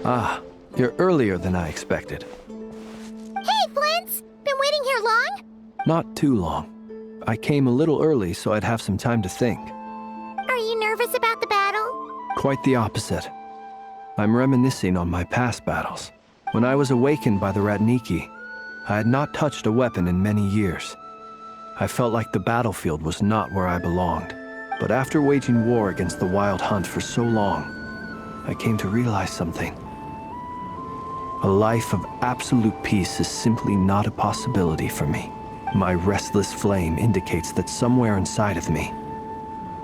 Ah, you're earlier than I expected. Hey, Flint's! Been waiting here long? Not too long. I came a little early so I'd have some time to think. Are you nervous about the battle? Quite the opposite. I'm reminiscing on my past battles. When I was awakened by the Ratniki, I had not touched a weapon in many years. I felt like the battlefield was not where I belonged. But after waging war against the Wild Hunt for so long, I came to realize something. A life of absolute peace is simply not a possibility for me. My restless flame indicates that somewhere inside of me,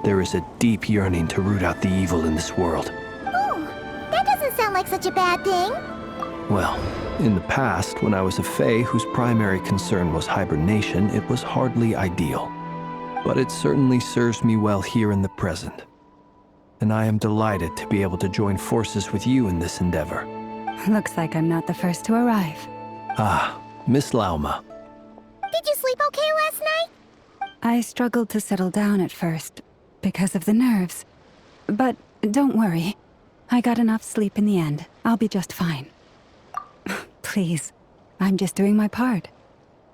there is a deep yearning to root out the evil in this world. Ooh, that doesn't sound like such a bad thing. Well, in the past, when I was a Fae whose primary concern was hibernation, it was hardly ideal. But it certainly serves me well here in the present. And I am delighted to be able to join forces with you in this endeavor. Looks like I'm not the first to arrive. Ah, Miss Lauma. Did you sleep okay last night? I struggled to settle down at first, because of the nerves. But don't worry. I got enough sleep in the end. I'll be just fine. Please, I'm just doing my part.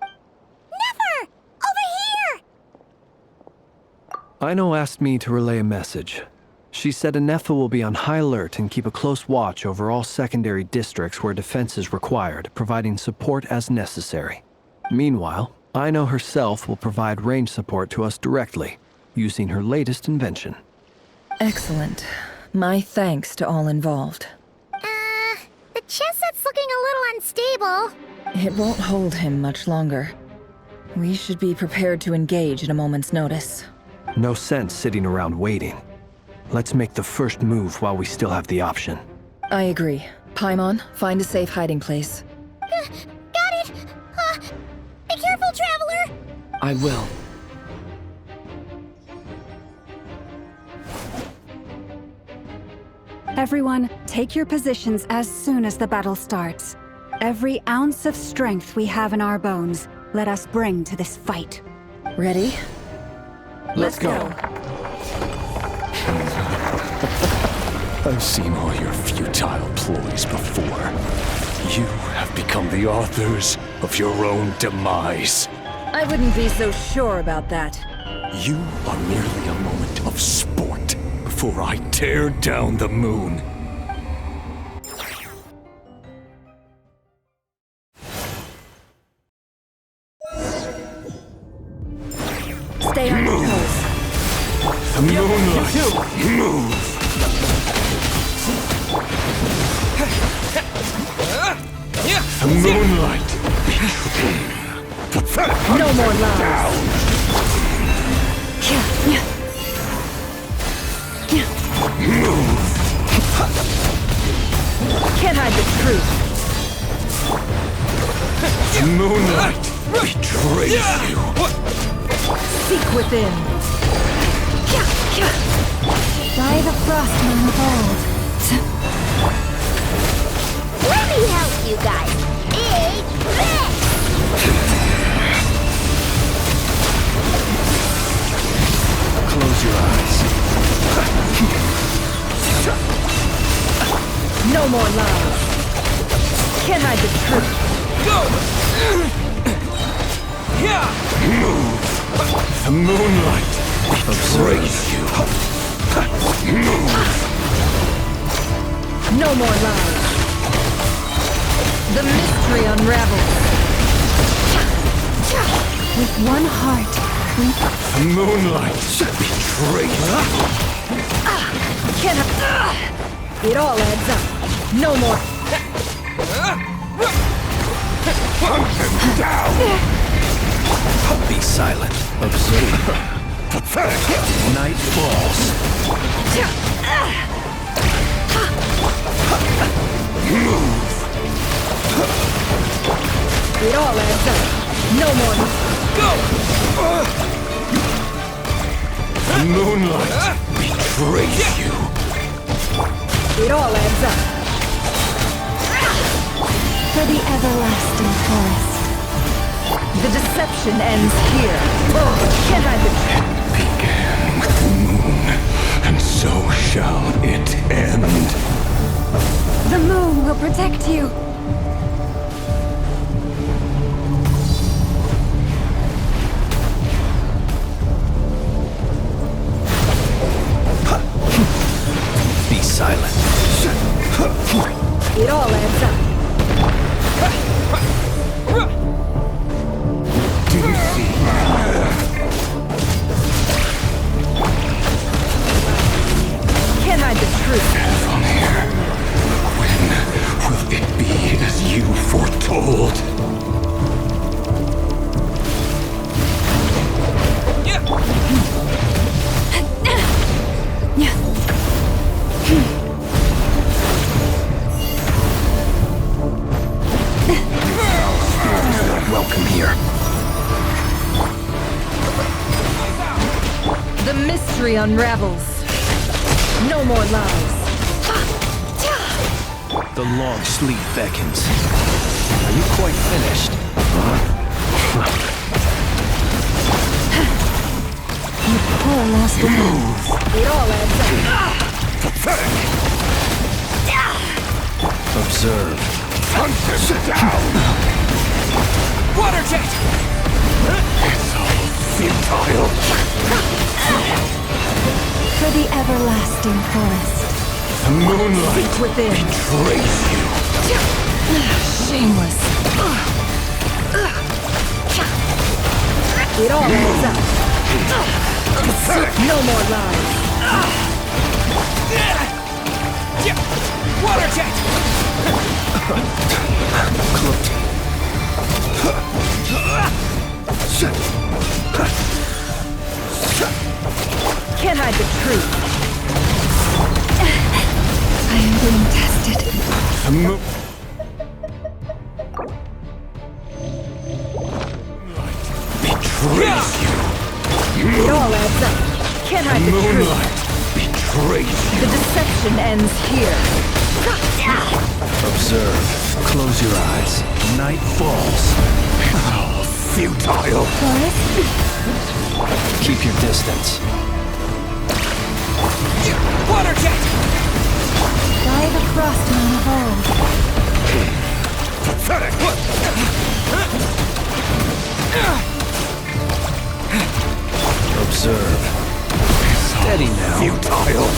Never! Over here! Aino asked me to relay a message. She said Anefa will be on high alert and keep a close watch over all secondary districts where defense is required, providing support as necessary. Meanwhile, Aino herself will provide range support to us directly, using her latest invention. Excellent. My thanks to all involved. The chest set's looking a little unstable. It won't hold him much longer. We should be prepared to engage at a moment's notice. No sense sitting around waiting. Let's make the first move while we still have the option. I agree. Paimon, find a safe hiding place. Got it! Be careful, Traveler! I will. Everyone, take your positions as soon as the battle starts. Every ounce of strength we have in our bones, let us bring to this fight. Ready? Let's go. I've seen all your futile ploys before. You have become the authors of your own demise. I wouldn't be so sure about that. You are merely a moment of sport before I tear down the moon. Stay on your toes. The moonlight, move! The moonlight, No more lies. move! Can't hide the truth. The moonlight betrays you. Seek within. By the frostman of old. Let me help you guys. Big Fist! Close your eyes. No more lies. Can't hide the truth. Move! The moonlight betrays you. Move! No more lies. The mystery unravels. With one heart, The moonlight betrays you. It all adds up. No more. Hunt him down! Be silent. Observe. Pathetic! Night falls. Move! It all adds up. No more. The moonlight betrays you. It all adds up. for the everlasting forest. The deception ends here. Can't I Began with the moon, and so shall it end. The moon It all adds up. Do you see? Can't hide the truth. From here, when will it be as you foretold? Welcome here. The mystery unravels. No more lies. The long sleep beckons. Are you quite finished? Poor last one. It all adds up. Observe. Sit down! Water jet! It's all futile. For the everlasting forest. The moonlight Within. betrays you. Shameless. It all adds up. No more lies. Water jet! Can't hide the truth. I am being tested. The moonlight betrays you. It all adds up. Can't hide the truth. Moonlight betrays you. The deception ends here. Observe. Close your eyes. Night falls. It's all futile. Keep your distance. Water jet! By the frostman of old. Pathetic. Observe. Steady now. Futile.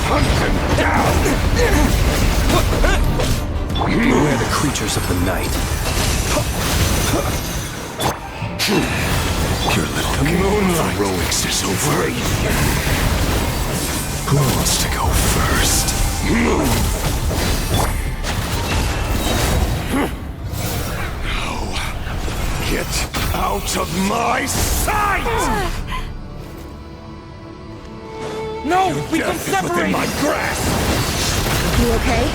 Hunt them down. Beware the creatures of the night. Your little moonlight heroics is over. Who wants to go first? Now, get out of my sight! No! We've been Death is within separated! my grasp! You okay?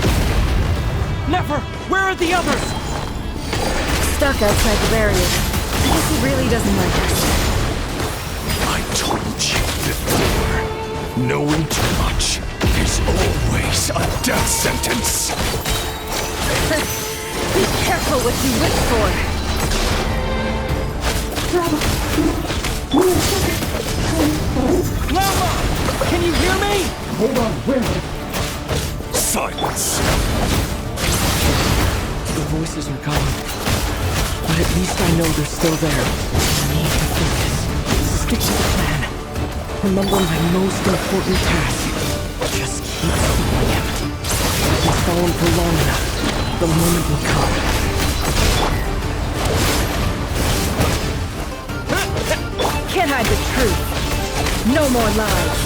Never! Where are the others? Stuck outside the barrier. I guess he really doesn't like us. I told you before, knowing too much is always a death sentence. Be careful what you wish for. Lama! Can you hear me? Silence. The voices are gone. But at least I know they're still there. I need to focus. Stick to the plan. Remember my most important task. Just keep seeking him. If we follow him for long enough, the moment will come. Can't hide the truth. No more lies.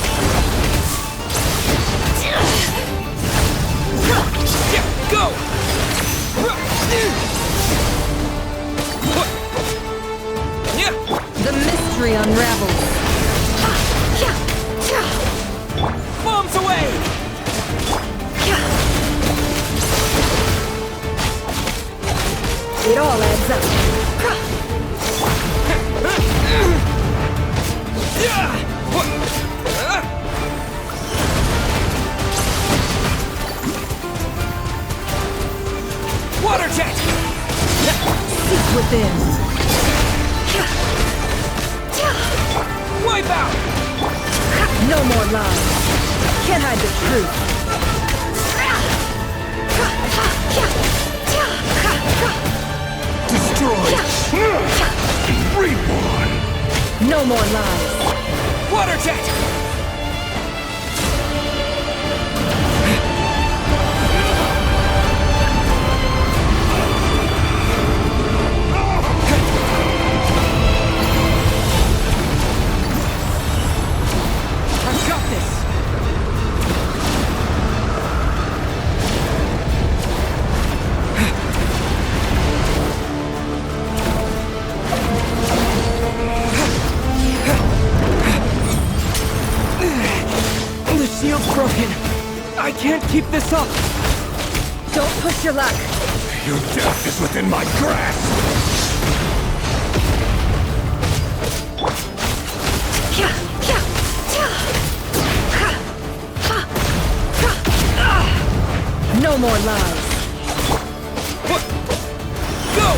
Go! The mystery unravels. Bombs away! It all adds up. Water jet! Seek within. Wipe out! No more lies. Can't hide the truth. Destroy. Reborn. No more lies. Water jet! Keep this up! Don't push your luck. Your death is within my grasp! No more lies. Go!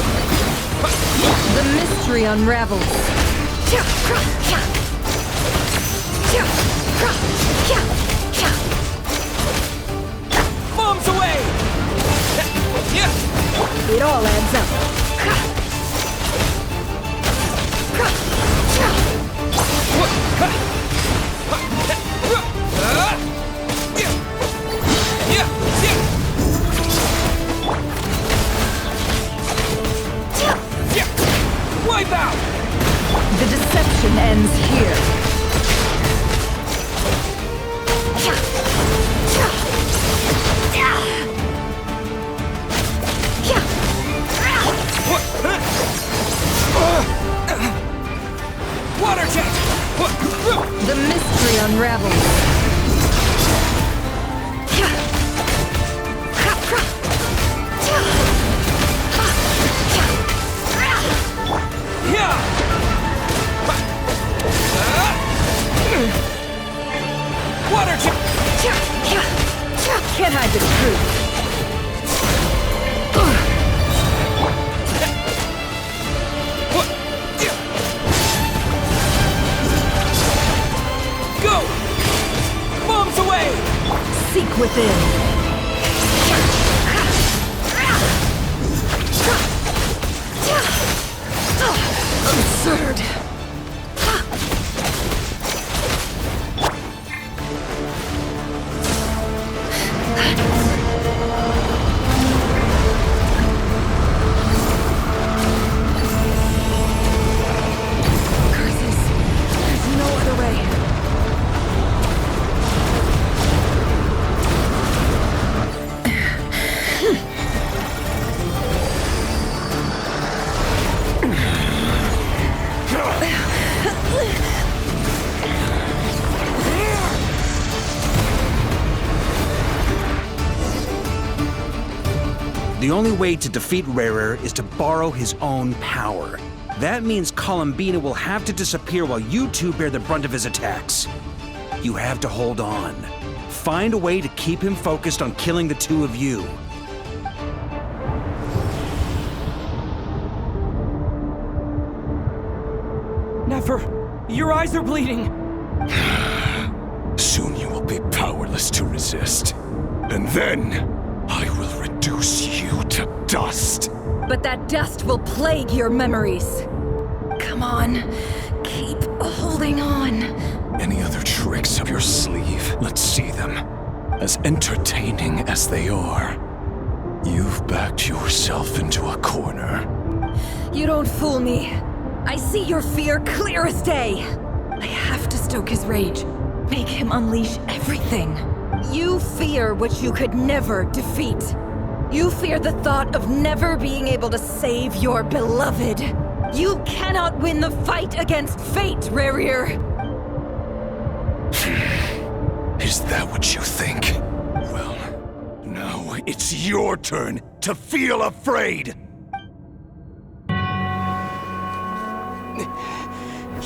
The mystery unravels. Bombs away! It all adds up. Wipe out! The deception ends here. Water jet! The mystery unravels. Water jet! Can't hide the truth. Go! Bombs away! Seek within. Absurd. Curses. There's no other way. The only way to defeat Rarer is to borrow his own power. That means Columbina will have to disappear while you two bear the brunt of his attacks. You have to hold on. Find a way to keep him focused on killing the two of you. Never! Your eyes are bleeding! Soon you will be powerless to resist. And then, I will reduce you to dust. But that dust will plague your memories. Come on, keep holding on. Any other tricks up your sleeve? Let's see them. As entertaining as they are, you've backed yourself into a corner. You don't fool me. I see your fear clear as day. I have to stoke his rage. Make him unleash everything. You fear what you could never defeat. You fear the thought of never being able to save your beloved. You cannot win the fight against fate, Rarir. Is that what you think? Well, now it's your turn to feel afraid!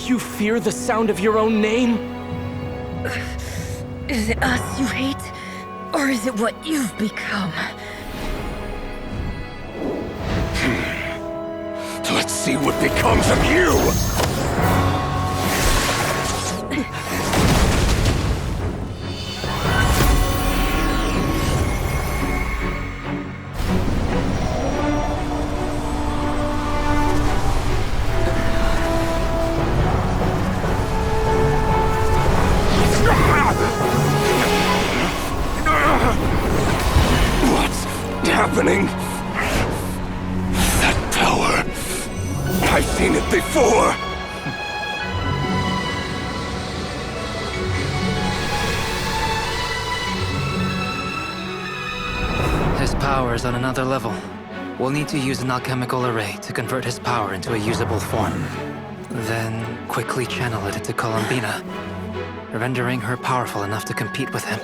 You fear the sound of your own name? Is it us you hate? Or is it what you've become? Let's see what becomes of you! What's happening? That power. I've seen it before. His power is on another level. We'll need to use an alchemical array to convert his power into a usable form. Then quickly channel it into Columbina, rendering her powerful enough to compete with him.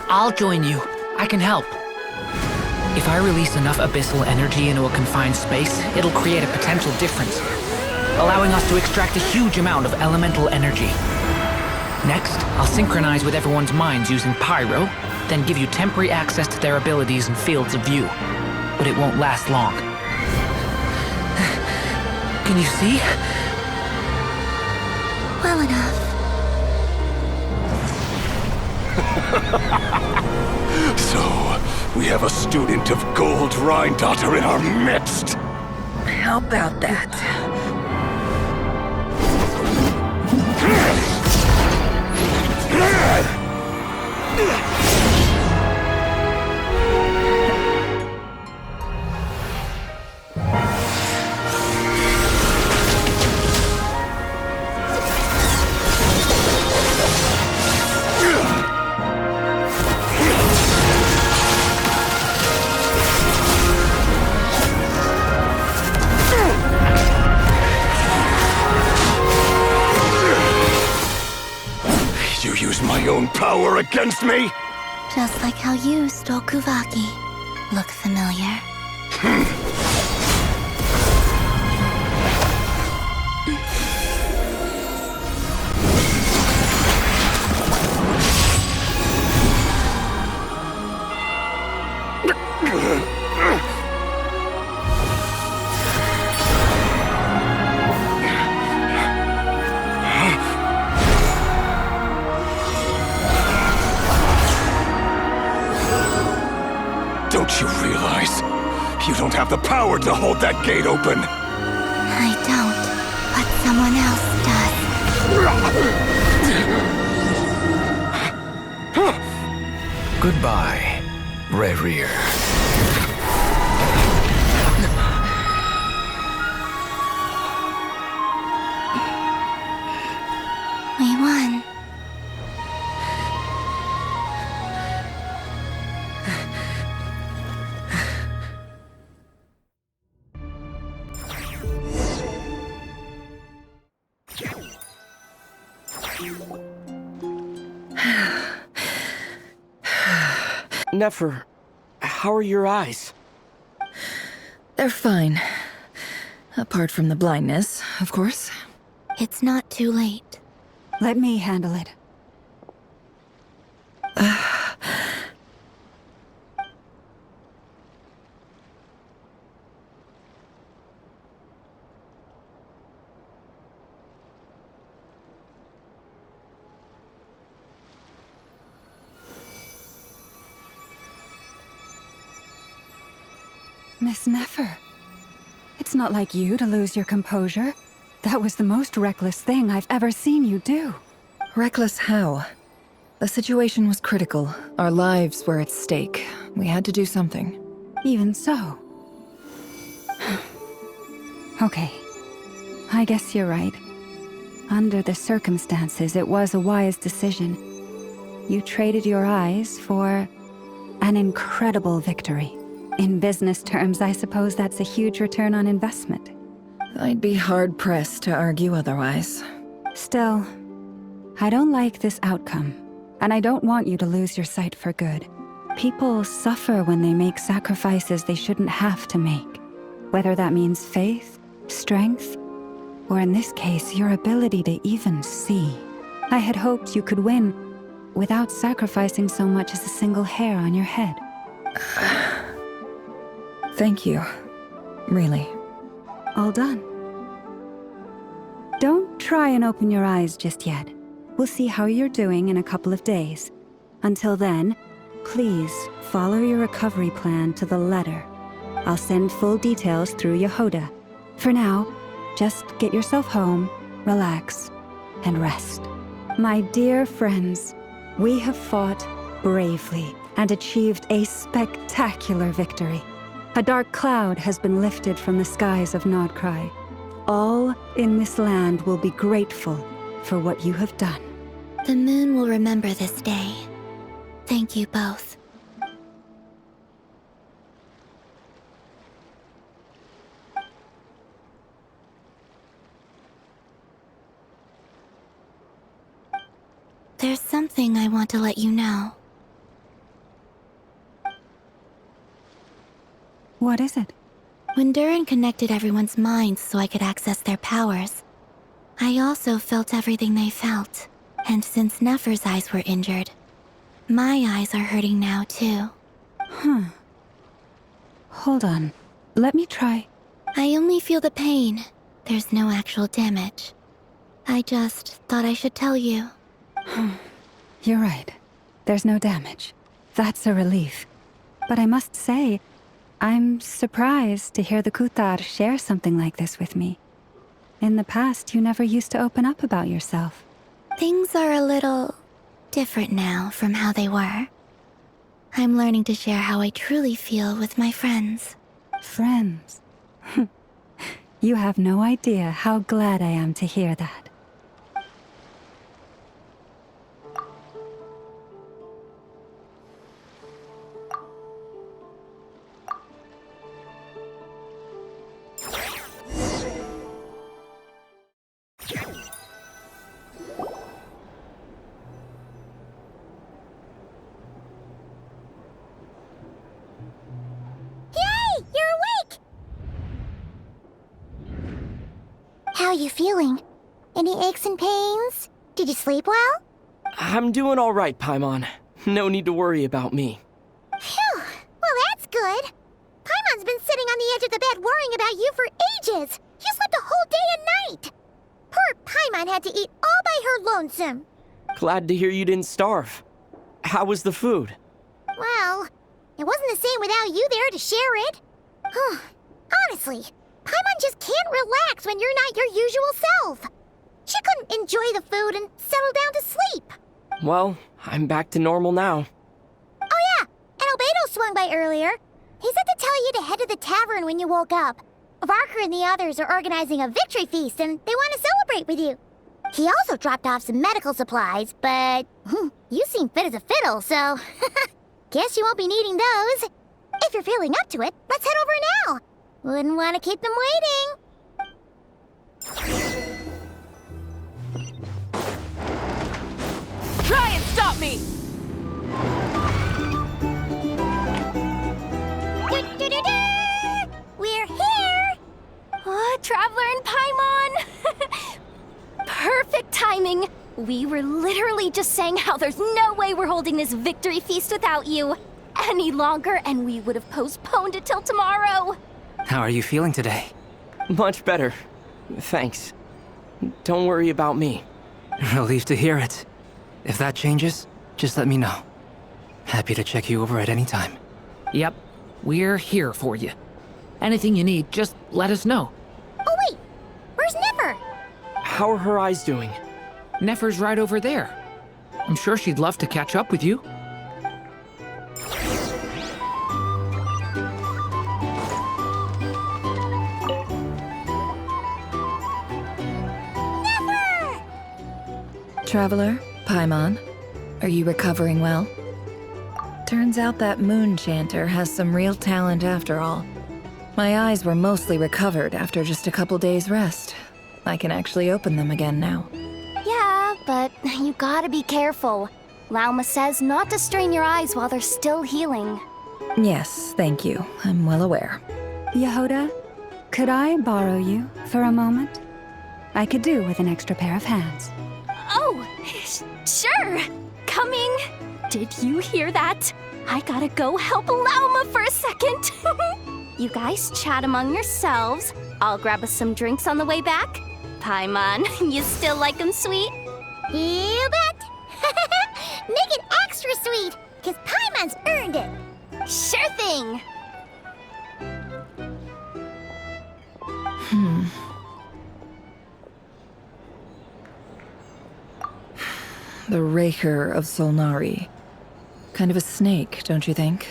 I'll join you. I can help. If I release enough abyssal energy into a confined space, it'll create a potential difference, allowing us to extract a huge amount of elemental energy. Next, I'll synchronize with everyone's minds using pyro, then give you temporary access to their abilities and fields of view. But it won't last long. Can you see? Well enough. So, we have a student of Gold Rhine-Daughter in our midst. How about that? You use my own power against me? Just like how you stole Kuvaki. Look familiar? Don't you realize? You don't have the power to hold that gate open! I don't, but someone else does. Goodbye, Rerir. We won. Nefer, how are your eyes? They're fine. Apart from the blindness, of course. It's not too late. Let me handle it. Miss Nefer, it's not like you to lose your composure. That was the most reckless thing I've ever seen you do. Reckless how? The situation was critical. Our lives were at stake. We had to do something. Even so. Okay. I guess you're right. Under the circumstances, it was a wise decision. You traded your eyes for an incredible victory. In business terms, I suppose that's a huge return on investment. I'd be hard-pressed to argue otherwise. Still, I don't like this outcome, and I don't want you to lose your sight for good. People suffer when they make sacrifices they shouldn't have to make. Whether that means faith, strength, or in this case, your ability to even see. I had hoped you could win without sacrificing so much as a single hair on your head. Thank you. Really. All done. Don't try and open your eyes just yet. We'll see how you're doing in a couple of days. Until then, please follow your recovery plan to the letter. I'll send full details through Yehoda. For now, just get yourself home, relax, and rest. My dear friends, we have fought bravely and achieved a spectacular victory. A dark cloud has been lifted from the skies of Nodcry. All in this land will be grateful for what you have done. The moon will remember this day. Thank you both. There's something I want to let you know. What is it? When Durin connected everyone's minds so I could access their powers, I also felt everything they felt. And since Nefer's eyes were injured, my eyes are hurting now too. Hold on. Let me try. I only feel the pain. There's no actual damage. I just thought I should tell you. You're right. There's no damage. That's a relief. But I must say, I'm surprised to hear the Kutar share something like this with me. In the past, you never used to open up about yourself. Things are a little different now from how they were. I'm learning to share how I truly feel with my friends. Friends. You have no idea how glad I am to hear that. How are you feeling? Any aches and pains? Did you sleep well? I'm doing all right, Paimon. No need to worry about me. Phew! Well, that's good. Paimon's been sitting on the edge of the bed worrying about you for ages. You slept a whole day and night. Poor Paimon had to eat all by her lonesome. Glad to hear you didn't starve. How was the food? Well, it wasn't the same without you there to share it. Honestly, Paimon just can't relax when you're not your usual self. She couldn't enjoy the food and settle down to sleep. Well, I'm back to normal now. Oh yeah, and Albedo swung by earlier. He said to tell you to head to the tavern when you woke up. Varker and the others are organizing a victory feast and they want to celebrate with you. He also dropped off some medical supplies, but you seem fit as a fiddle, so guess you won't be needing those. If you're feeling up to it, let's head over now. Wouldn't want to keep them waiting. Try and stop me! We're here! Oh, Traveler and Paimon! Perfect timing! We were literally just saying how there's no way we're holding this victory feast without you any longer, and we would have postponed it till tomorrow. How are you feeling today? Much better. Thanks. Don't worry about me. Relieved to hear it. If that changes, just let me know. Happy to check you over at any time. Yep, we're here for you. Anything you need, just let us know. Oh wait, where's Nefer? How are her eyes doing? Nefer's right over there. I'm sure she'd love to catch up with you. Traveler, Paimon, are you recovering well? Turns out that moon chanter has some real talent after all. My eyes were mostly recovered after just a couple days' rest. I can actually open them again now. Yeah, but you gotta be careful. Lauma says not to strain your eyes while they're still healing. Yes, thank you. I'm well aware. Yehoda, could I borrow you for a moment? I could do with an extra pair of hands. Oh, sure. Coming. Did you hear that? I gotta go help Lauma for a second. You guys chat among yourselves. I'll grab us some drinks on the way back. Paimon, you still like them sweet? You bet! Make it extra sweet, because Paimon's earned it. Sure thing. The Raker of Solnari. Kind of a snake, don't you think?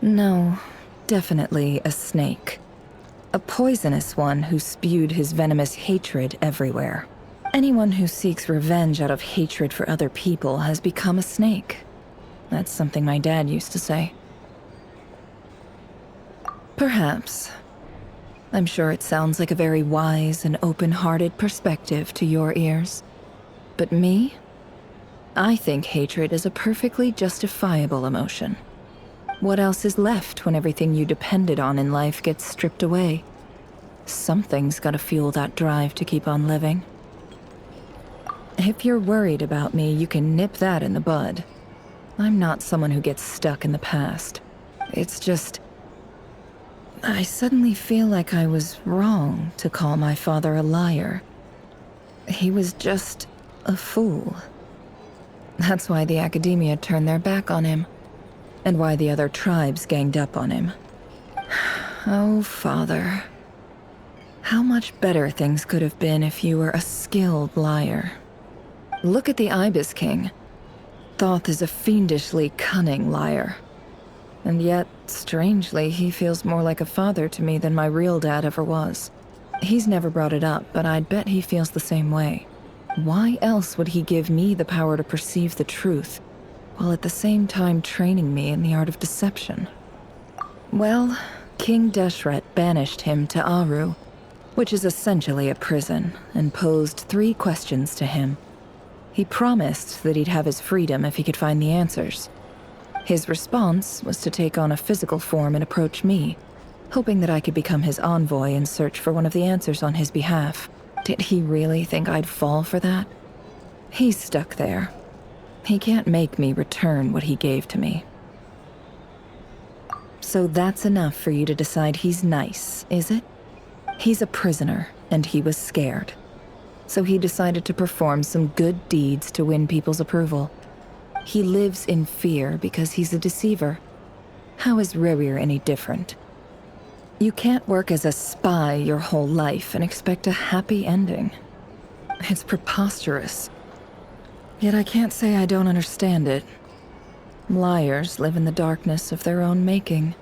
No, definitely a snake. A poisonous one who spewed his venomous hatred everywhere. Anyone who seeks revenge out of hatred for other people has become a snake. That's something my dad used to say. Perhaps. I'm sure it sounds like a very wise and open-hearted perspective to your ears. But me? I think hatred is a perfectly justifiable emotion. What else is left when everything you depended on in life gets stripped away? Something's gotta fuel that drive to keep on living. If you're worried about me, you can nip that in the bud. I'm not someone who gets stuck in the past. It's just... I suddenly feel like I was wrong to call my father a liar. He was just a fool. That's why the academia turned their back on him, and why the other tribes ganged up on him. Oh, Father. How much better things could have been if you were a skilled liar. Look at the Ibis King. Thoth is a fiendishly cunning liar. And yet, strangely, he feels more like a father to me than my real dad ever was. He's never brought it up, but I'd bet he feels the same way. Why else would he give me the power to perceive the truth, while at the same time training me in the art of deception? Well, King Deshret banished him to Aru, which is essentially a prison, and posed 3 questions to him. He promised that he'd have his freedom if he could find the answers. His response was to take on a physical form and approach me, hoping that I could become his envoy and search for one of the answers on his behalf. Did he really think I'd fall for that? He's stuck there. He can't make me return what he gave to me. So that's enough for you to decide he's nice, is it? He's a prisoner, and he was scared. So he decided to perform some good deeds to win people's approval. He lives in fear because he's a deceiver. How is Rerir any different? You can't work as a spy your whole life and expect a happy ending. It's preposterous. Yet I can't say I don't understand it. Liars live in the darkness of their own making,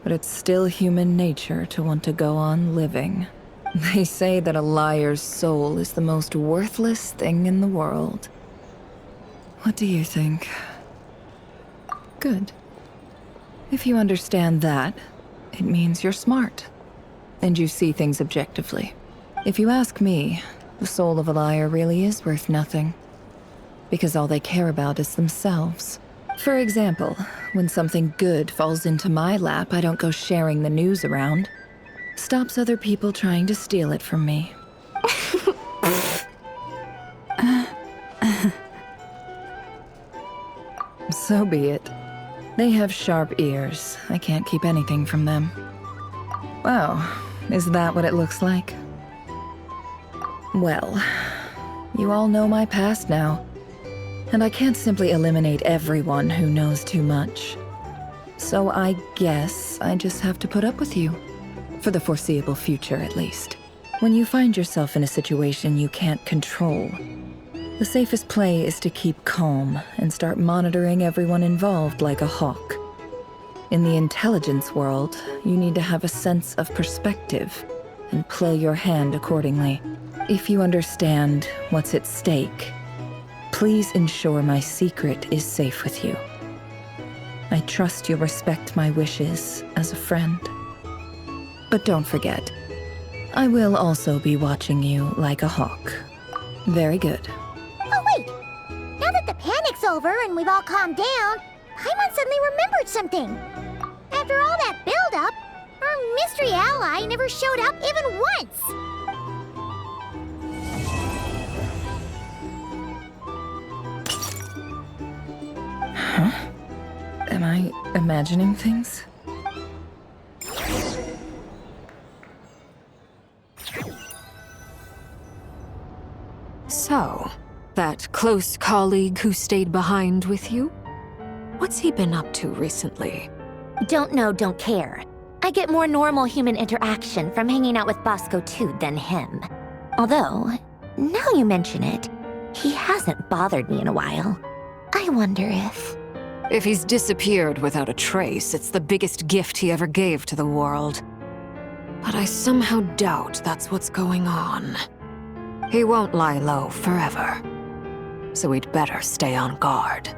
but it's still human nature to want to go on living. They say that a liar's soul is the most worthless thing in the world. What do you think? Good. If you understand that, it means you're smart, and you see things objectively. If you ask me, the soul of a liar really is worth nothing, because all they care about is themselves. For example, when something good falls into my lap, I don't go sharing the news around. Stops other people trying to steal it from me. So be it. They have sharp ears. I can't keep anything from them. Wow, is that what it looks like? Well, you all know my past now, and I can't simply eliminate everyone who knows too much. So I guess I just have to put up with you. For the foreseeable future, at least. When you find yourself in a situation you can't control, the safest play is to keep calm and start monitoring everyone involved like a hawk. In the intelligence world, you need to have a sense of perspective and play your hand accordingly. If you understand what's at stake, please ensure my secret is safe with you. I trust you'll respect my wishes as a friend. But don't forget, I will also be watching you like a hawk. Very good. Oh, wait! Now that the panic's over and we've all calmed down, Paimon suddenly remembered something. After all that build-up, our mystery ally never showed up even once! Huh? Am I imagining things? So, that close colleague who stayed behind with you? What's he been up to recently? Don't know, don't care. I get more normal human interaction from hanging out with Bosco too than him. Although, now you mention it, he hasn't bothered me in a while. I wonder if... If he's disappeared without a trace, it's the biggest gift he ever gave to the world. But I somehow doubt that's what's going on. He won't lie low forever, so we'd better stay on guard.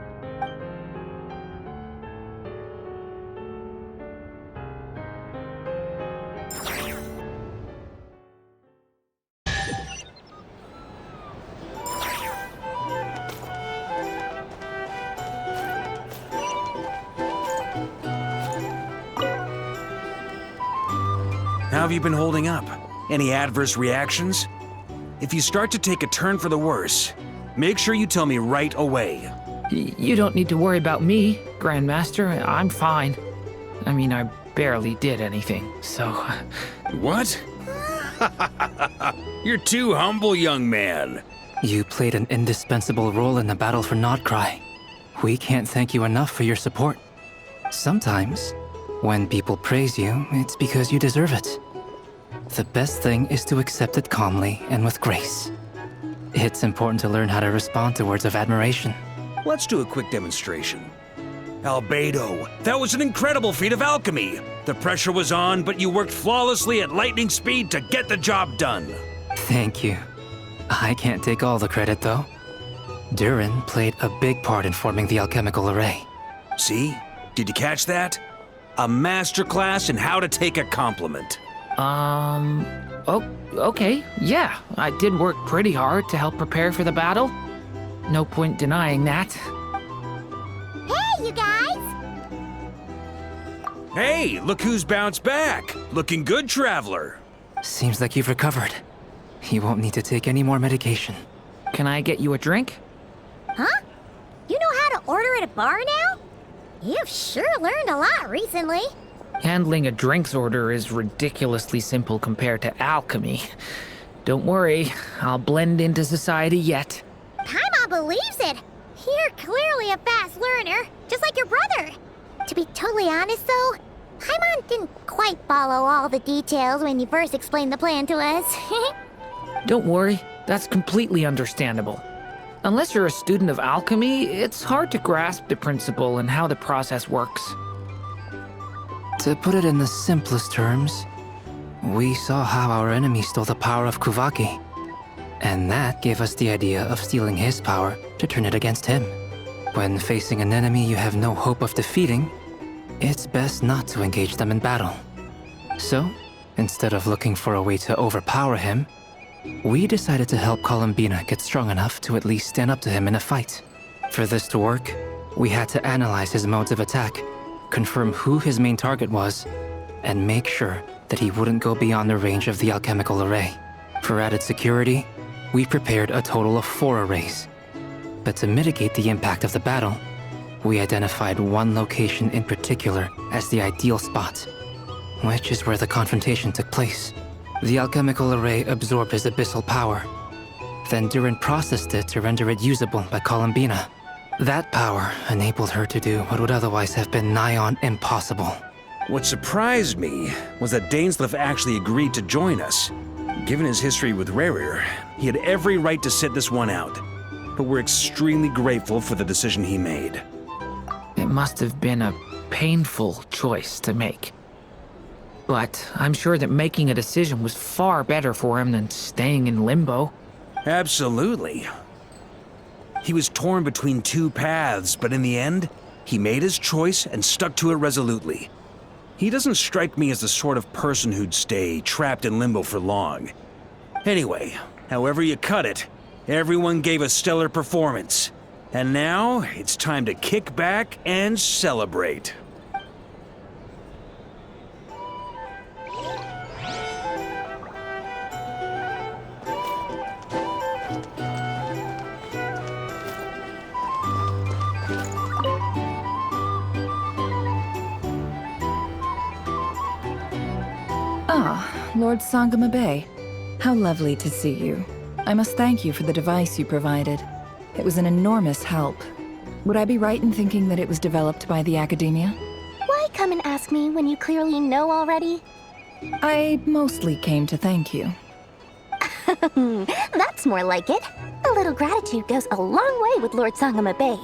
How have you been holding up? Any adverse reactions? If you start to take a turn for the worse, make sure you tell me right away. You don't need to worry about me, Grandmaster. I'm fine. I mean, I barely did anything, so... What? You're too humble, young man. You played an indispensable role in the battle for Nodcry. We can't thank you enough for your support. Sometimes, when people praise you, it's because you deserve it. The best thing is to accept it calmly and with grace. It's important to learn how to respond to words of admiration. Let's do a quick demonstration. Albedo, that was an incredible feat of alchemy. The pressure was on, but you worked flawlessly at lightning speed to get the job done. Thank you. I can't take all the credit, though. Durin played a big part in forming the alchemical array. See? Did you catch that? A masterclass in how to take a compliment. Okay, yeah. I did work pretty hard to help prepare for the battle. No point denying that. Hey, you guys! Hey, look who's bounced back. Looking good, Traveler. Seems like you've recovered. You won't need to take any more medication. Can I get you a drink? Huh? You know how to order at a bar now? You've sure learned a lot recently. Handling a drinks order is ridiculously simple compared to alchemy. Don't worry, I'll blend into society yet. Paimon believes it. You're clearly a fast learner, just like your brother. To be totally honest, though, Paimon didn't quite follow all the details when you first explained the plan to us. Don't worry, that's completely understandable. Unless you're a student of alchemy, it's hard to grasp the principle and how the process works. To put it in the simplest terms, we saw how our enemy stole the power of Kuvaki. And that gave us the idea of stealing his power to turn it against him. When facing an enemy you have no hope of defeating, it's best not to engage them in battle. So, instead of looking for a way to overpower him, we decided to help Columbina get strong enough to at least stand up to him in a fight. For this to work, we had to analyze his modes of attack, confirm who his main target was, and make sure that he wouldn't go beyond the range of the alchemical array. For added security, we prepared a total of 4 arrays. But to mitigate the impact of the battle, we identified one location in particular as the ideal spot, which is where the confrontation took place. The alchemical array absorbed his abyssal power. Then Durin processed it to render it usable by Columbina. That power enabled her to do what would otherwise have been nigh on impossible. What surprised me was that Dainsleif actually agreed to join us. Given his history with Rarir, he had every right to sit this one out. But we're extremely grateful for the decision he made. It must have been a painful choice to make. But I'm sure that making a decision was far better for him than staying in limbo. Absolutely. He was torn between 2 paths, but in the end, he made his choice and stuck to it resolutely. He doesn't strike me as the sort of person who'd stay trapped in limbo for long. Anyway, however you cut it, everyone gave a stellar performance. And now, it's time to kick back and celebrate. Ah, Lord Sangama Bay. How lovely to see you. I must thank you for the device you provided. It was an enormous help. Would I be right in thinking that it was developed by the Academia? Why come and ask me when you clearly know already? I mostly came to thank you. That's more like it. A little gratitude goes a long way with Lord Sangama Bay.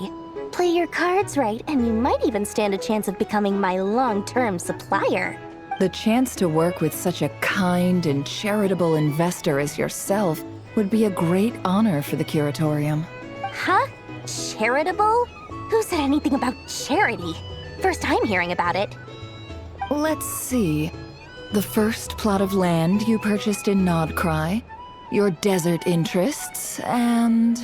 Play your cards right, and you might even stand a chance of becoming my long-term supplier. The chance to work with such a kind and charitable investor as yourself would be a great honor for the Curatorium. Huh? Charitable? Who said anything about charity? First time hearing about it. Let's see. The first plot of land you purchased in Nodcry, your desert interests, and...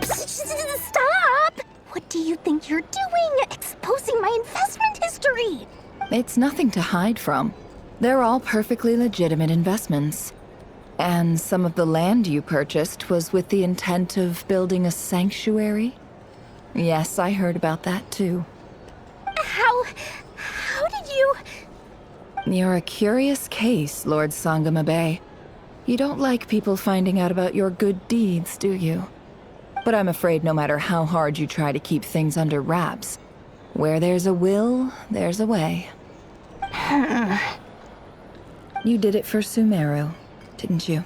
Stop! What do you think you're doing? Exposing my investment history! It's nothing to hide from. They're all perfectly legitimate investments. And some of the land you purchased was with the intent of building a sanctuary? Yes, I heard about that too. How did you... You're a curious case, Lord Sangamabe. You don't like people finding out about your good deeds, do you? But I'm afraid no matter how hard you try to keep things under wraps, where there's a will, there's a way. You did it for Sumeru, didn't you?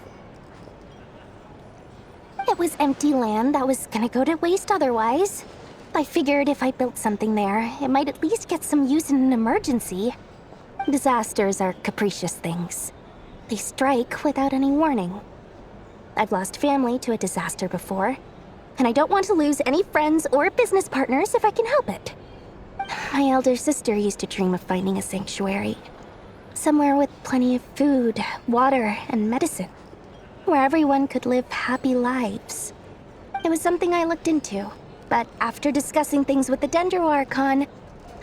It was empty land that was gonna go to waste otherwise. I figured if I built something there, it might at least get some use in an emergency. Disasters are capricious things. They strike without any warning. I've lost family to a disaster before, and I don't want to lose any friends or business partners if I can help it. My elder sister used to dream of finding a sanctuary. Somewhere with plenty of food, water, and medicine. Where everyone could live happy lives. It was something I looked into, but after discussing things with the Dendro Archon,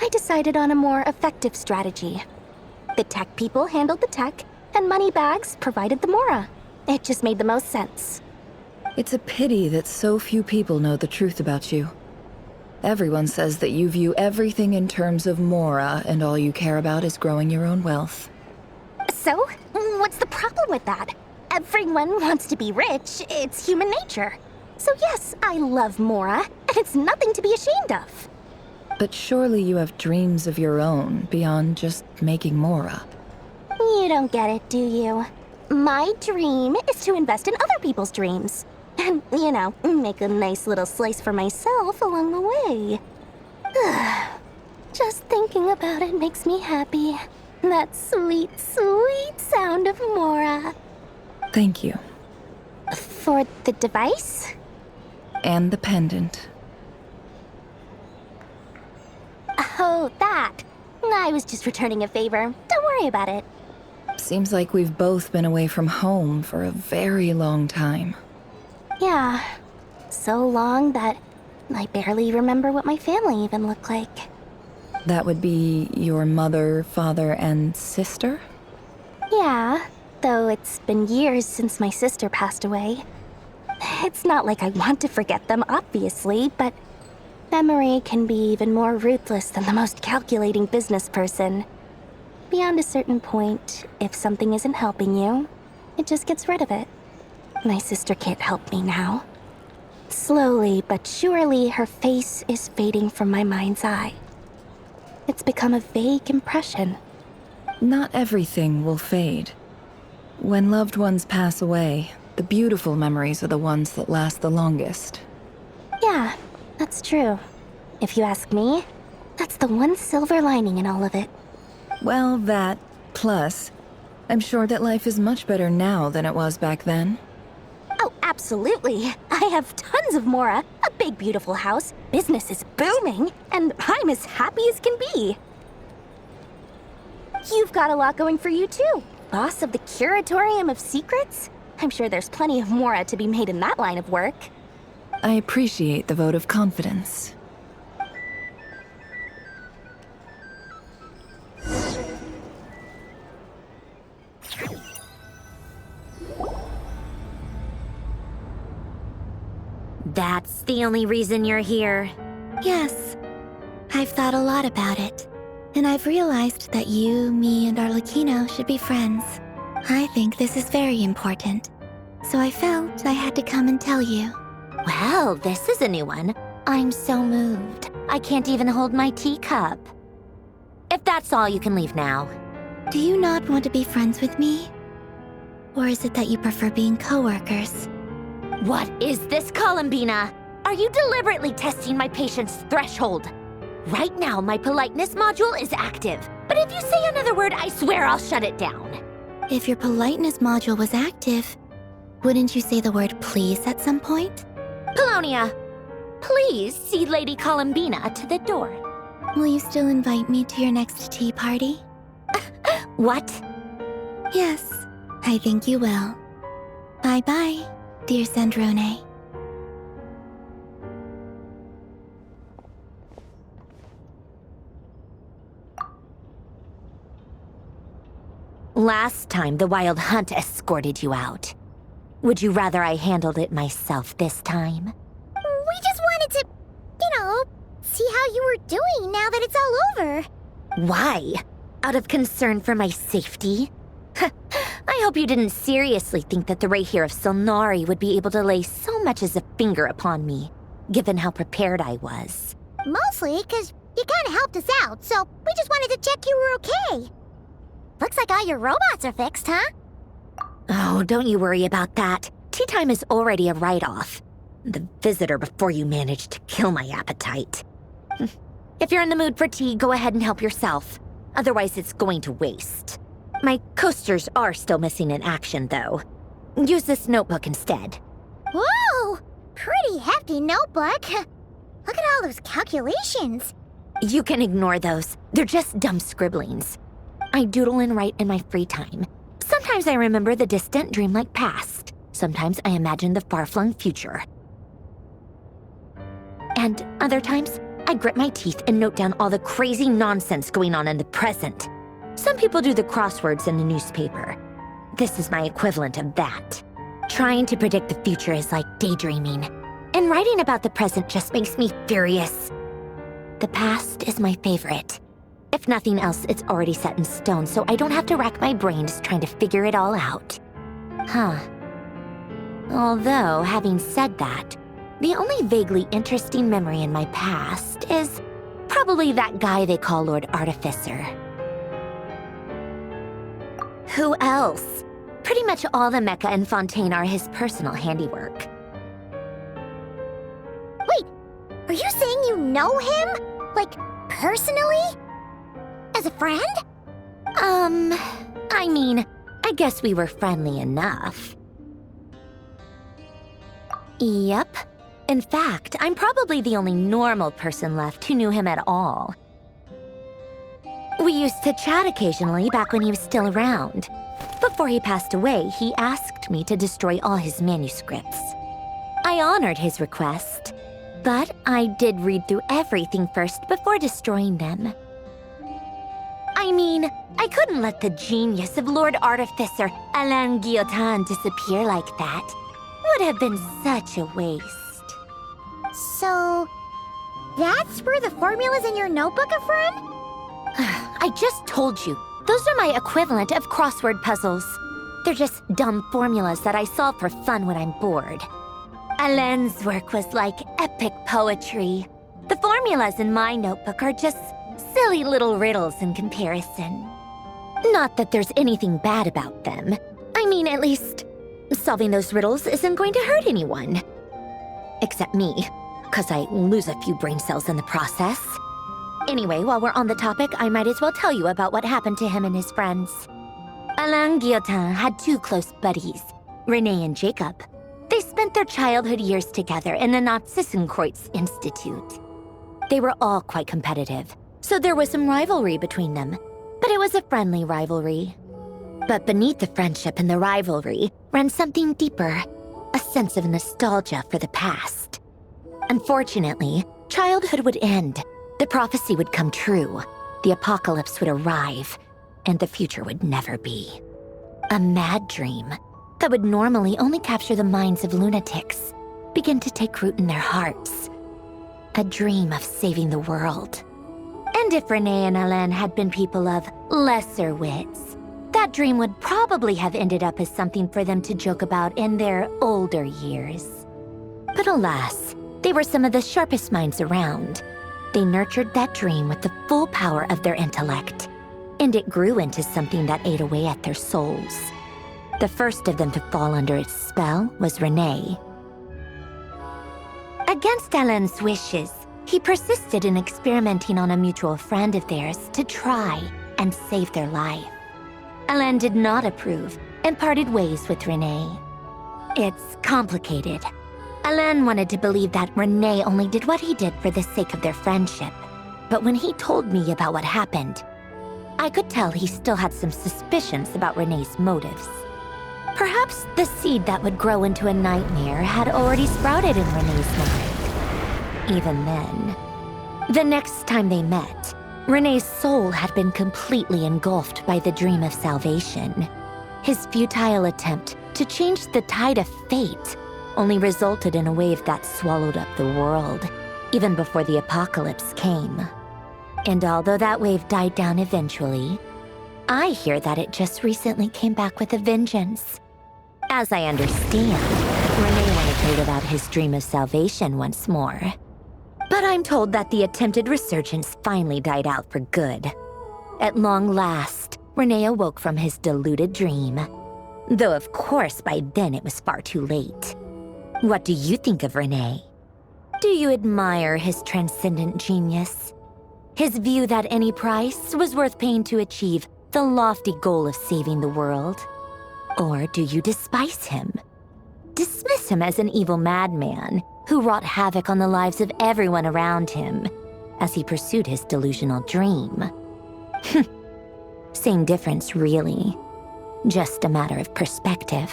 I decided on a more effective strategy. The tech people handled the tech, and Moneybags provided the Mora. It just made the most sense. It's a pity that so few people know the truth about you. Everyone says that you view everything in terms of Mora, and all you care about is growing your own wealth. So, what's the problem with that? Everyone wants to be rich. It's human nature. So yes, I love Mora, and it's nothing to be ashamed of. But surely you have dreams of your own beyond just making Mora. You don't get it, do you? My dream is to invest in other people's dreams. And, you know, make a nice little slice for myself along the way. Just thinking about it makes me happy. That sweet, sweet sound of Mora. Thank you. For the device? And the pendant. Oh, that. I was just returning a favor. Don't worry about it. Seems like we've both been away from home for a very long time. Yeah. So long that I barely remember what my family even looked like. That would be your mother, father, and sister? Yeah, though it's been years since my sister passed away. It's not like I want to forget them, obviously, but memory can be even more ruthless than the most calculating business person. Beyond a certain point, if something isn't helping you, it just gets rid of it. My sister can't help me now. Slowly but surely, her face is fading from my mind's eye. It's become a vague impression. Not everything will fade. When loved ones pass away, the beautiful memories are the ones that last the longest. Yeah, that's true. If you ask me, that's the one silver lining in all of it. Well, that, plus, I'm sure that life is much better now than it was back then. Oh, absolutely. I have tons of Mora, a big beautiful house, business is booming, and I'm as happy as can be. You've got a lot going for you too. Boss of the Curatorium of Secrets? I'm sure there's plenty of Mora to be made in that line of work. I appreciate the vote of confidence. That's the only reason you're here. Yes. I've thought a lot about it. And I've realized that you, me, and Arlecchino should be friends. I think this is very important. So I felt I had to come and tell you. Well, this is a new one. I'm so moved. I can't even hold my teacup. If that's all, you can leave now. Do you not want to be friends with me? Or is it that you prefer being coworkers? What is this, Columbina? Are you deliberately testing my patience threshold? Right now, my politeness module is active. But if you say another word, I swear I'll shut it down. If your politeness module was active, wouldn't you say the word please at some point? Polonia, please see Lady Columbina to the door. Will you still invite me to your next tea party? What? Yes, I think you will. Bye-bye, dear Sandrone. Last time, the Wild Hunt escorted you out. Would you rather I handled it myself this time? We just wanted to, see how you were doing now that it's all over. Why? Out of concern for my safety? I hope you didn't seriously think that the Rayhir of Silnari would be able to lay so much as a finger upon me, given how prepared I was. Mostly because you kind of helped us out, so we just wanted to check you were okay. Looks like all your robots are fixed, huh? Oh, don't you worry about that. Tea time is already a write-off. The visitor before you managed to kill my appetite. If you're in the mood for tea, go ahead and help yourself. Otherwise, it's going to waste. My coasters are still missing in action, though. Use this notebook instead. Whoa! Pretty hefty notebook. Look at all those calculations. You can ignore those. They're just dumb scribblings. I doodle and write in my free time. Sometimes I remember the distant dreamlike past. Sometimes I imagine the far-flung future. And other times, I grit my teeth and note down all the crazy nonsense going on in the present. Some people do the crosswords in the newspaper. This is my equivalent of that. Trying to predict the future is like daydreaming. And writing about the present just makes me furious. The past is my favorite. If nothing else, it's already set in stone, so I don't have to rack my brains trying to figure it all out. Huh. Although, having said that, the only vaguely interesting memory in my past is probably that guy they call Lord Artificer. Who else? Pretty much all the mecha and Fontaine are his personal handiwork. Wait, are you saying you know him? Like, personally? As a friend? I mean, I guess we were friendly enough. Yep. In fact, I'm probably the only normal person left who knew him at all. We used to chat occasionally back when he was still around. Before he passed away, he asked me to destroy all his manuscripts. I honored his request, but I did read through everything first before destroying them. I mean, I couldn't let the genius of Lord Artificer Alain Guillotin disappear like that. Would have been such a waste. So, that's where the formulas in your notebook are from? I just told you. Those are my equivalent of crossword puzzles. They're just dumb formulas that I solve for fun when I'm bored. Alain's work was like epic poetry. The formulas in my notebook are just silly little riddles in comparison. Not that there's anything bad about them. I mean, at least, solving those riddles isn't going to hurt anyone. Except me, because I lose a few brain cells in the process. Anyway, while we're on the topic, I might as well tell you about what happened to him and his friends. Alain Guillotin had two close buddies, Renee and Jacob. They spent their childhood years together in the Narzissenkreuz Institute. They were all quite competitive, so there was some rivalry between them, but it was a friendly rivalry. But beneath the friendship and the rivalry ran something deeper, a sense of nostalgia for the past. Unfortunately, childhood would end. The prophecy would come true, the apocalypse would arrive, and the future would never be. A mad dream that would normally only capture the minds of lunatics began to take root in their hearts. A dream of saving the world. And if Renee and Alain had been people of lesser wits, that dream would probably have ended up as something for them to joke about in their older years. But alas, they were some of the sharpest minds around. They nurtured that dream with the full power of their intellect, and it grew into something that ate away at their souls. The first of them to fall under its spell was Renee. Against Alain's wishes, he persisted in experimenting on a mutual friend of theirs to try and save their life. Alain did not approve and parted ways with Renee. It's complicated. Alain wanted to believe that Renee only did what he did for the sake of their friendship. But when he told me about what happened, I could tell he still had some suspicions about Renee's motives. Perhaps the seed that would grow into a nightmare had already sprouted in Renee's mind. Even then, the next time they met, Rene's soul had been completely engulfed by the dream of salvation. His futile attempt to change the tide of fate only resulted in a wave that swallowed up the world, even before the apocalypse came. And although that wave died down eventually, I hear that it just recently came back with a vengeance. As I understand, Rene wanted to live out his dream of salvation once more. But I'm told that the attempted resurgence finally died out for good. At long last, Rene awoke from his deluded dream. Though of course by then it was far too late. What do you think of Rene? Do you admire his transcendent genius? His view that any price was worth paying to achieve the lofty goal of saving the world? Or do you despise him? Dismiss him as an evil madman who wrought havoc on the lives of everyone around him as he pursued his delusional dream? Same difference, really. Just a matter of perspective.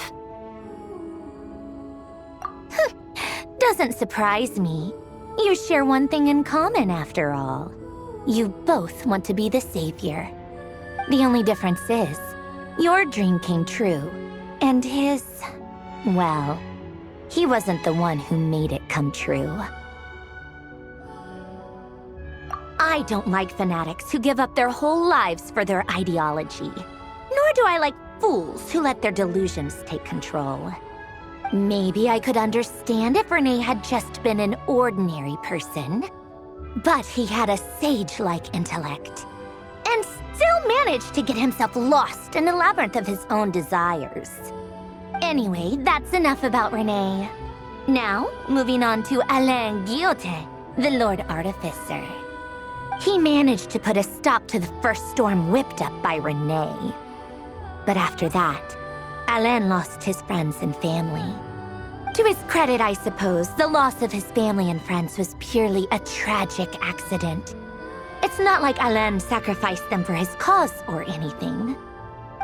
Doesn't surprise me. You share one thing in common, after all. You both want to be the savior. The only difference is, your dream came true, and his, well, he wasn't the one who made it come true. I don't like fanatics who give up their whole lives for their ideology. Nor do I like fools who let their delusions take control. Maybe I could understand if Rene had just been an ordinary person. But he had a sage-like intellect, and still managed to get himself lost in a labyrinth of his own desires. Anyway, that's enough about Rene. Now, moving on to Alain Guillotin, the Lord Artificer. He managed to put a stop to the first storm whipped up by Rene. But after that, Alain lost his friends and family. To his credit, I suppose, the loss of his family and friends was purely a tragic accident. It's not like Alain sacrificed them for his cause or anything.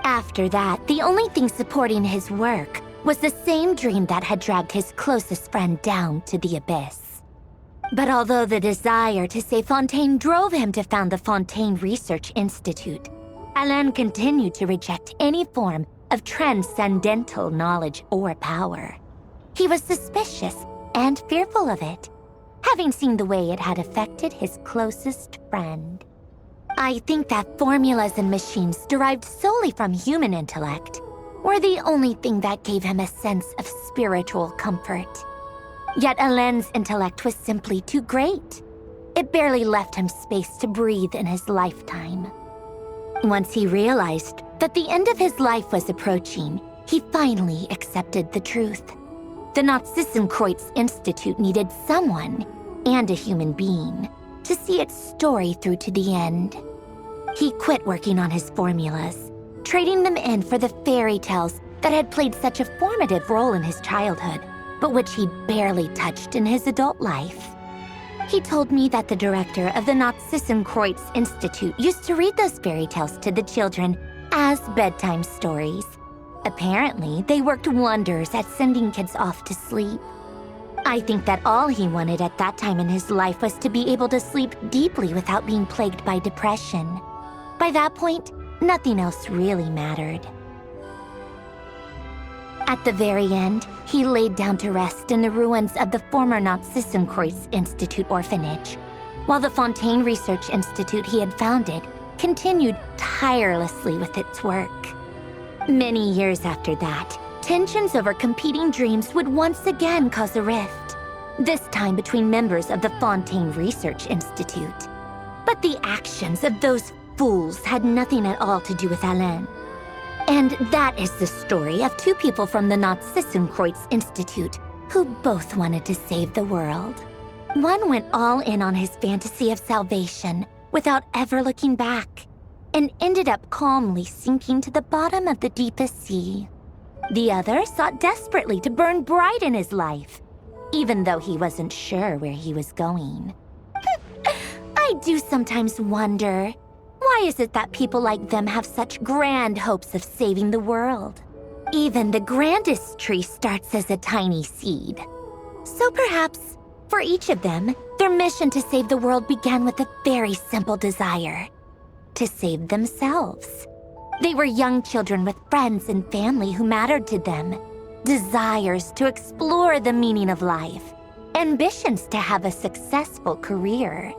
After that, the only thing supporting his work was the same dream that had dragged his closest friend down to the abyss. But although the desire to save Fontaine drove him to found the Fontaine Research Institute, Alain continued to reject any form of transcendental knowledge or power. He was suspicious and fearful of it, having seen the way it had affected his closest friend. I think that formulas and machines derived solely from human intellect were the only thing that gave him a sense of spiritual comfort. Yet Alain's intellect was simply too great. It barely left him space to breathe in his lifetime. Once he realized that the end of his life was approaching, he finally accepted the truth. The Nazissenkreuz Institute needed someone, and a human being, to see its story through to the end. He quit working on his formulas, trading them in for the fairy tales that had played such a formative role in his childhood, but which he barely touched in his adult life. He told me that the director of the Nazissenkreuz Institute used to read those fairy tales to the children as bedtime stories. Apparently, they worked wonders at sending kids off to sleep. I think that all he wanted at that time in his life was to be able to sleep deeply without being plagued by depression. By that point, nothing else really mattered. At the very end, he laid down to rest in the ruins of the former Nazissenkreuz Institute orphanage, while the Fontaine Research Institute he had founded continued tirelessly with its work. Many years after that, tensions over competing dreams would once again cause a rift, this time between members of the Fontaine Research Institute. But the actions of those fools had nothing at all to do with Alain. And that is the story of two people from the Nazissenkreuz Institute who both wanted to save the world. One went all in on his fantasy of salvation without ever looking back, and ended up calmly sinking to the bottom of the deepest sea. The other sought desperately to burn bright in his life, even though he wasn't sure where he was going. I do sometimes wonder, why is it that people like them have such grand hopes of saving the world? Even the grandest tree starts as a tiny seed. So perhaps For each of them, their mission to save the world began with a very simple desire: to save themselves. They were young children with friends and family who mattered to them, desires to explore the meaning of life, ambitions to have a successful career.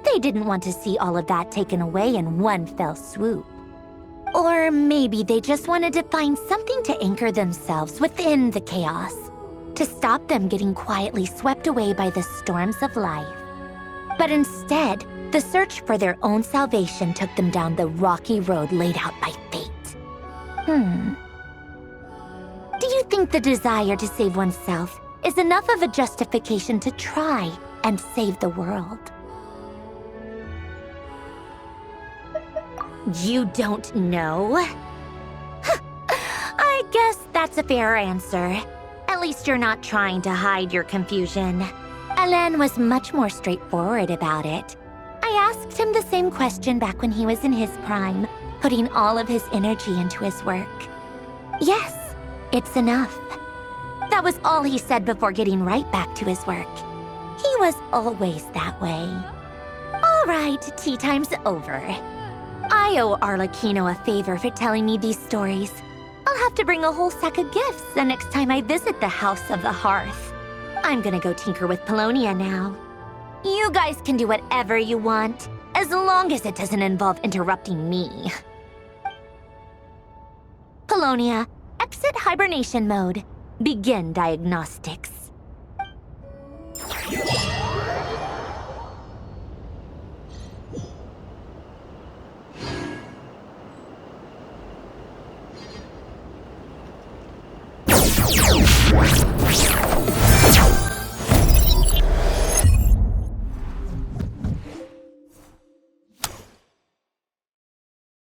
They didn't want to see all of that taken away in one fell swoop. Or maybe they just wanted to find something to anchor themselves within the chaos, to stop them getting quietly swept away by the storms of life. But instead, the search for their own salvation took them down the rocky road laid out by fate. Do you think the desire to save oneself is enough of a justification to try and save the world? You don't know? I guess that's a fair answer. At least you're not trying to hide your confusion. Alain was much more straightforward about it. I asked him the same question back when he was in his prime, putting all of his energy into his work. Yes, it's enough. That was all he said before getting right back to his work. He was always that way. All right, tea time's over. I owe Arlecchino a favor for telling me these stories. I'll have to bring a whole sack of gifts the next time I visit the House of the Hearth. I'm gonna go tinker with Polonia now. You guys can do whatever you want, as long as it doesn't involve interrupting me. Polonia, exit hibernation mode. Begin diagnostics.